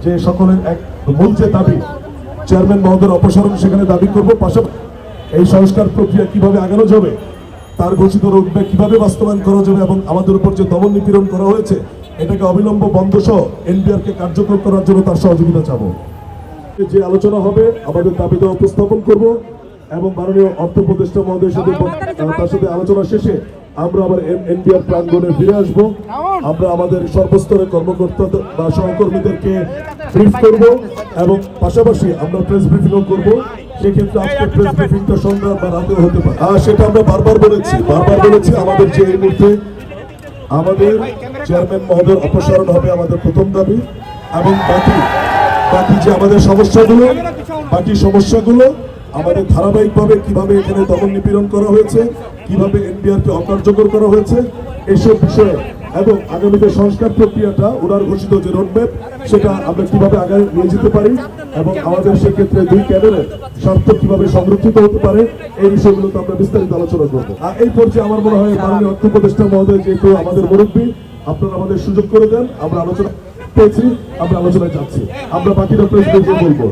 যে সকলের এক মূল যে দাবি চেয়ারম্যান মহোদয়ের অপসারণ সেখানে দাবি করব। পাশাপাশি এই সংস্কার প্রক্রিয়া কিভাবে আগানো যাবে, তার ঘোষিত রোডম্যাপ কিভাবে বাস্তবায়ন করা যাবে এবং আমাদের উপর যে দমন নিপীড়ন করা হয়েছে এটাকে অবিলম্ব বন্ধ সহ এনবিআরকে কার্যকর করার জন্য তার সহযোগিতা চাবো। যে আলোচনা হবে আমাদের দাবি দেওয়া উপস্থাপন করব এবং মাননীয় অর্থ উপদেষ্টা মহোদয়ের সাথে তার সাথে আলোচনা শেষে আমরা আবার এনবিআর প্রাঙ্গণে ফিরে আসবো। আমরা আমাদের সর্বস্তরের কর্মকর্তা বা সহকর্মীদেরকে ব্রিফ করব এবং পাশাপাশি আমরা প্রেস ব্রিফিংও করব। সেক্ষেত্রে আজকে প্রেস ব্রিফিংটা সন্ধ্যা বা রাতেও হতে পারে। সেটা আমরা বারবার বলেছি আমাদের যে এই মুহূর্তে আমাদের চেয়ারম্যান মহোদয়ের অপসারণ হবে আমাদের প্রথম দাবি এবং বাকি যে আমাদের সমস্যাগুলো আমাদের ধারাবাহিকভাবে কিভাবে এখানে দমন নিপীড়ন করা হয়েছে, কিভাবে এনবিআরকে অকার্যকর করা হয়েছে এইসব বিষয়ে এবং আগামীতে সংস্কার প্রক্রিয়াটা ওনার ঘোষিত যে রোডম্যাপ সেটা আমরা কিভাবে আগে নিয়ে যেতে পারি এবং আমাদের সেক্ষেত্রে দুই ক্যাডারের স্বার্থ কিভাবে সংরক্ষিত হতে পারে এই বিষয়গুলোতে আমরা বিস্তারিত আলোচনা করবো। আর এই পর্যায়ে আমার মনে হয় মাননীয় অর্থ উপদেষ্টা মহোদয় যেহেতু আমাদের মুরব্বী, আপনারা আমাদের সুযোগ করে দেন, আমরা আলোচনা পেয়েছি, আমরা আলোচনায় যাচ্ছি, আমরা বাকিটা প্রেসিডেন্টকে বলবো।